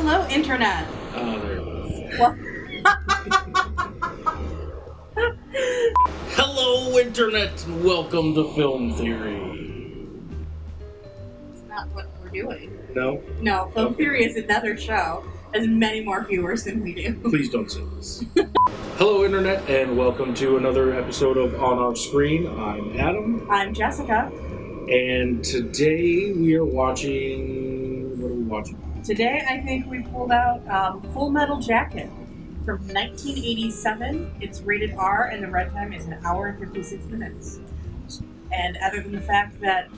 Hello, Internet. Oh, there it is. Well, Hello, Internet, and welcome to Film Theory. it's not what we're doing. No? No, Film Theory is another show. Has many more viewers than we do. Please don't say this. Hello, Internet, and welcome to another episode of On Our Screen. I'm Adam. I'm Jessica. And today we are watching... What are we watching? Today, I think we pulled out Full Metal Jacket from 1987. It's rated R, and the runtime is 1 hour and 56 minutes. And other than the fact that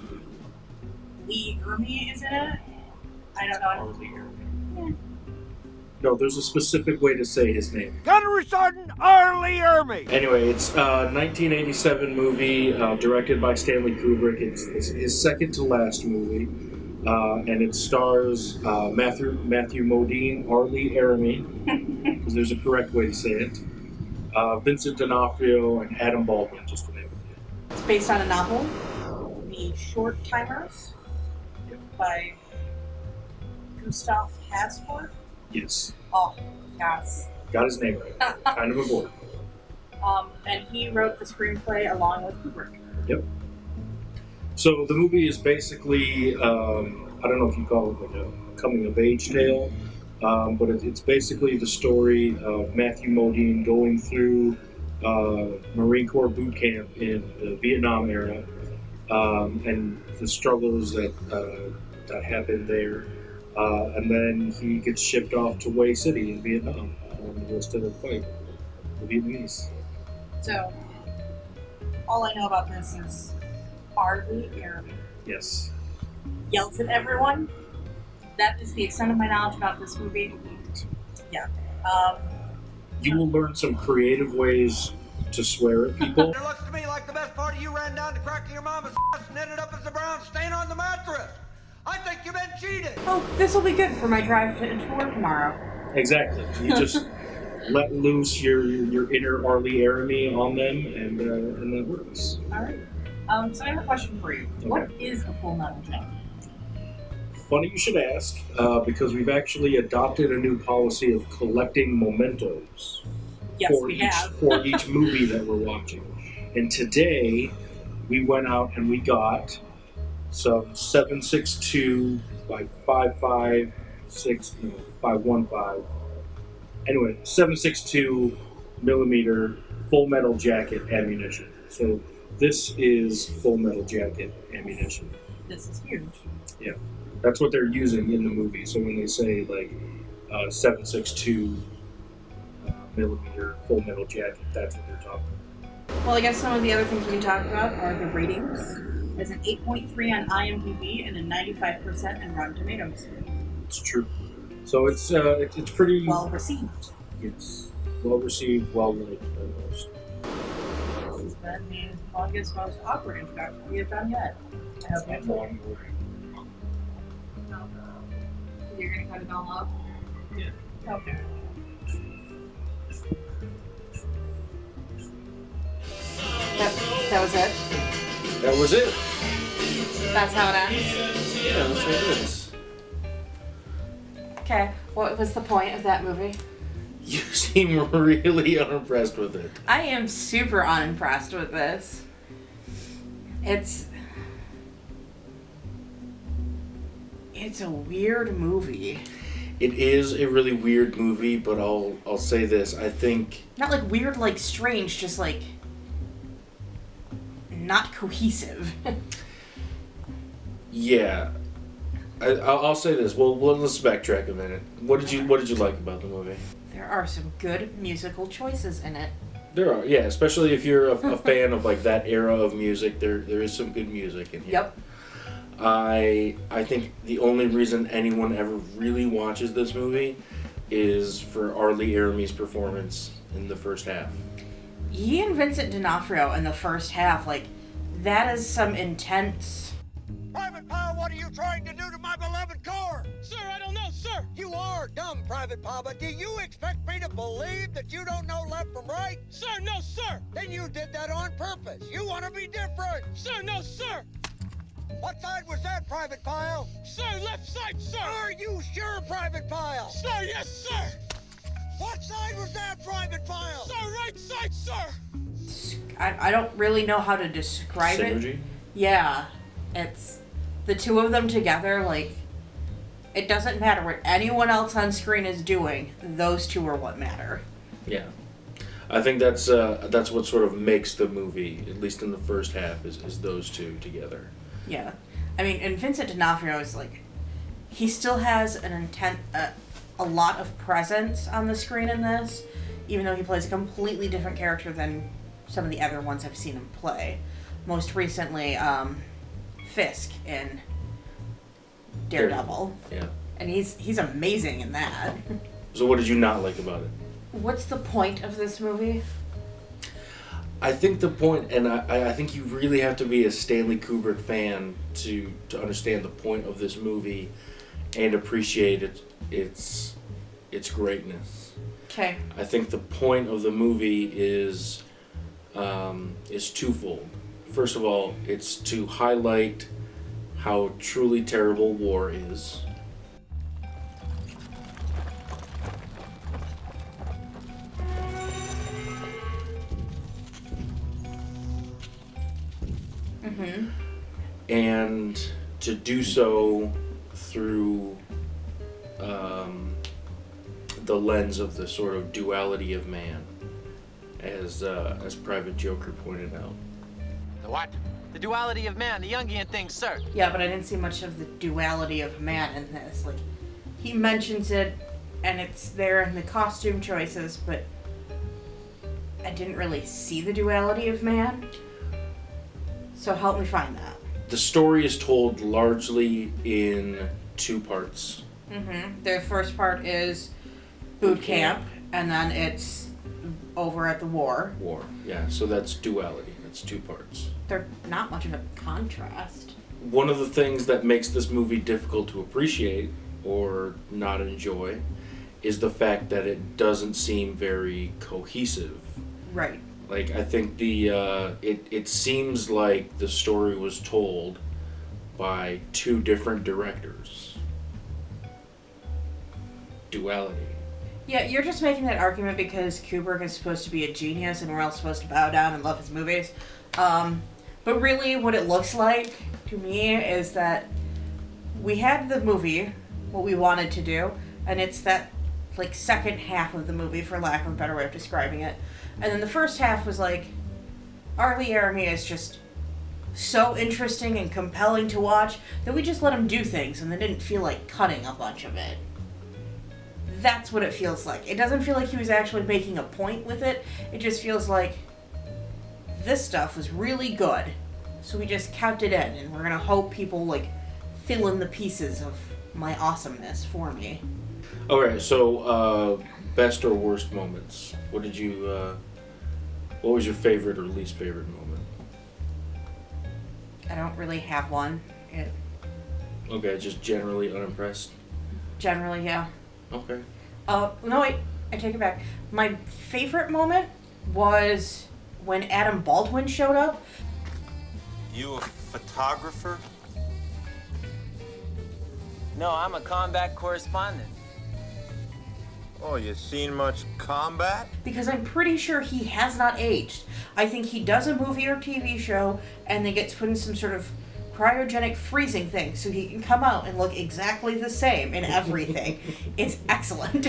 Ermey is in it, I don't know. Ermey. No, there's a specific way to say his name. Gunnery Sergeant Ermey. Anyway, it's a 1987 movie directed by Stanley Kubrick. It's his second to last movie, and it stars Matthew Modine, Ermey, because there's a correct way to say it, Vincent D'Onofrio, and Adam Baldwin, just to name a few. It's based on a novel, The Short Timers, by Gustav Hasford. Yes. Oh, yes. Got his name right. Kind of important. And he wrote the screenplay along with Kubrick. Yep. So the movie is basically, I don't know if you call it like a coming-of-age tale, but it's basically the story of Matthew Modine going through Marine Corps boot camp in the Vietnam era, and the struggles that happened there. And then he gets shipped off to Hue City in Vietnam and goes to fight the Vietnamese. So, all I know about this is Ermey. Yes. Yells at everyone. That is the extent of my knowledge about this movie. Yeah. You will learn some creative ways to swear at people. It looks to me like the best part of you ran down the crack of your mama's ass and ended up as a brown stain on the mattress. I think you've been cheated. Oh, this will be good for my drive to work tomorrow. Exactly. You just let loose your inner Ermey on them, and that works. All right. So I have a question for you. Okay. What is a Full Metal Jacket? Funny you should ask, because we've actually adopted a new policy of collecting mementos Yes, we have. for each movie that we're watching. And today, we went out and we got some 7.62 by 5.15, 5.15. Anyway, 7.62 millimeter Full Metal Jacket ammunition. So this is Full Metal Jacket ammunition. This is huge. Yeah, that's what they're using in the movie. So when they say like 7.62 millimeter Full Metal Jacket, that's what they're talking about. Well, I guess some of the other things we can talk about are the ratings. There's an 8.3 on IMDb and a 95% in Rotten Tomatoes. It's true. So it's pretty Well received. Yes, well received, well liked by most. This has been the longest, most awkward introduction we have done yet. I hope you Not enjoy. long. You're gonna cut it all up? Yeah. Okay. That was it? That was it. That's how it ends? Yeah, that's what it is. Okay, what was the point of that movie? You seem really unimpressed with it. I am super unimpressed with this. It's a weird movie. It is a really weird movie, but I'll say this. I think Not like weird, like strange, just like not cohesive. yeah. I'll say this. Well, let's backtrack a minute. What did you like about the movie? There are some good musical choices in it. There are, yeah, especially if you're a fan of like that era of music. There is some good music in here. Yep. I think the only reason anyone ever really watches this movie is for Ermey's performance in the first half. He and Vincent D'Onofrio in the first half, like, that is some intense. Private Pile, what are you trying to do to my beloved car? Sir, I don't know, sir. You are dumb, Private Pile, but do you expect me to believe that you don't know left from right? Sir, no, sir. Then you did that on purpose. You want to be different. Sir, no, sir. What side was that, Private Pile? Sir, left side, sir! Are you sure, Private Pile? Sir, yes, sir! What side was that, Private Pile? Sir, right side, sir! I don't really know how to describe it. Synergy? Yeah. It's the two of them together, like, it doesn't matter what anyone else on screen is doing. Those two are what matter. Yeah. I think that's what sort of makes the movie, at least in the first half, is those two together. Yeah. I mean, and Vincent D'Onofrio is like, he still has a lot of presence on the screen in this, even though he plays a completely different character than some of the other ones I've seen him play. Most recently, Fisk in Daredevil. Yeah. And he's amazing in that. So what did you not like about it? What's the point of this movie? I think the point, and I think you really have to be a Stanley Kubrick fan to understand the point of this movie and appreciate its greatness. Okay. I think the point of the movie is twofold. First of all, it's to highlight how truly terrible war is. Mm-hmm. And to do so through the lens of the sort of duality of man, as Private Joker pointed out. The what? The duality of man, the Jungian thing, sir. Yeah, but I didn't see much of the duality of man in this. Like, he mentions it, and it's there in the costume choices, but I didn't really see the duality of man. So help me find that. The story is told largely in two parts. Mm-hmm. The first part is boot camp, and then it's over at the war. War, yeah. So that's duality. That's two parts. They're not much of a contrast. One of the things that makes this movie difficult to appreciate or not enjoy is the fact that it doesn't seem very cohesive. Right. Like, I think it seems like the story was told by two different directors. Duality. Yeah, you're just making that argument because Kubrick is supposed to be a genius and we're all supposed to bow down and love his movies. But really what it looks like to me is that we had the movie, what we wanted to do, and it's that like second half of the movie, for lack of a better way of describing it. And then the first half was like, R. Lee Ermey is just so interesting and compelling to watch that we just let him do things and they didn't feel like cutting a bunch of it. That's what it feels like. It doesn't feel like he was actually making a point with it. It just feels like this stuff was really good, so we just kept it in, and we're gonna hope people like fill in the pieces of my awesomeness for me. Alright, so best or worst moments. What did you what was your favorite or least favorite moment? I don't really have one. Okay, just generally unimpressed? Generally, yeah. Okay. No, wait, I take it back. My favorite moment was when Adam Baldwin showed up. You a photographer? No, I'm a combat correspondent. Oh, you seen much combat? Because I'm pretty sure he has not aged. I think he does a movie or TV show and then gets put in some sort of cryogenic freezing thing so he can come out and look exactly the same in everything. It's excellent.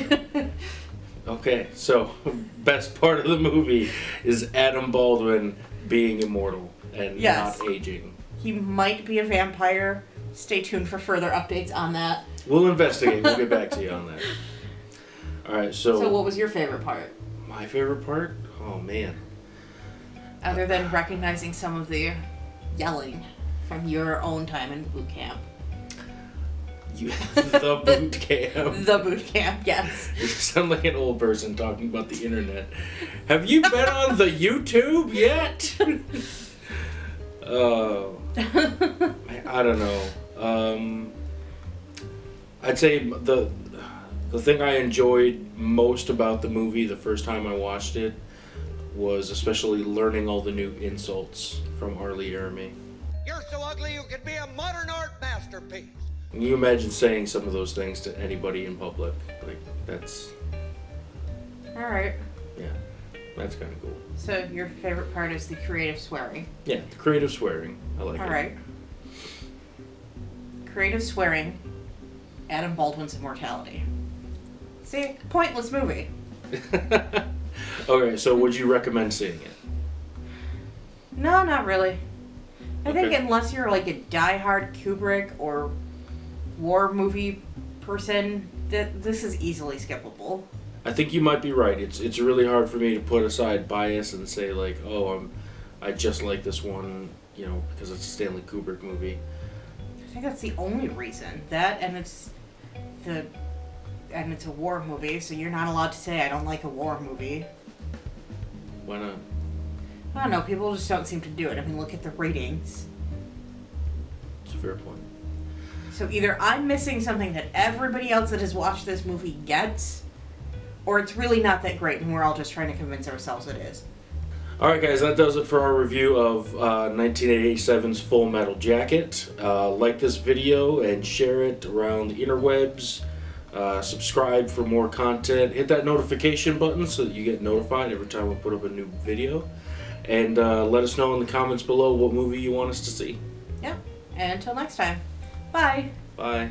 Okay, so best part of the movie is Adam Baldwin being immortal and Yes. not aging. He might be a vampire. Stay tuned for further updates on that. We'll investigate. We'll get back to you on that. Alright, So what was your favorite part? my favorite part? Oh, man. Other than recognizing some of the yelling from your own time in boot camp. The boot camp. The boot camp, yes. You sound like an old person talking about the internet. Have you been on the YouTube yet? I don't know. I'd say the thing I enjoyed most about the movie the first time I watched it was especially learning all the new insults from R. Lee Ermey. You're so ugly you could be a modern art masterpiece. Can you imagine saying some of those things to anybody in public? Like, that's... Alright. Yeah, that's kind of cool. So your favorite part is the creative swearing. Yeah, the creative swearing. I like it. Alright. Creative swearing, Adam Baldwin's immortality. See? Pointless movie. Okay, so would you recommend seeing it? No, not really. I think Okay. unless you're like a diehard Kubrick or war movie person, this is easily skippable. I think you might be right. It's really hard for me to put aside bias and say like, oh, I just like this one, you know, because it's a Stanley Kubrick movie. I think that's the only reason. That and it's a war movie, so you're not allowed to say I don't like a war movie. Why not? I don't know, people just don't seem to do it. I mean, look at the ratings. It's a fair point. So either I'm missing something that everybody else that has watched this movie gets, or it's really not that great and we're all just trying to convince ourselves it is. Alright guys, that does it for our review of 1987's Full Metal Jacket. Like this video and share it around the interwebs. Subscribe for more content. Hit that notification button so that you get notified every time we put up a new video. And let us know in the comments below what movie you want us to see. Yep. And until next time. Bye. Bye.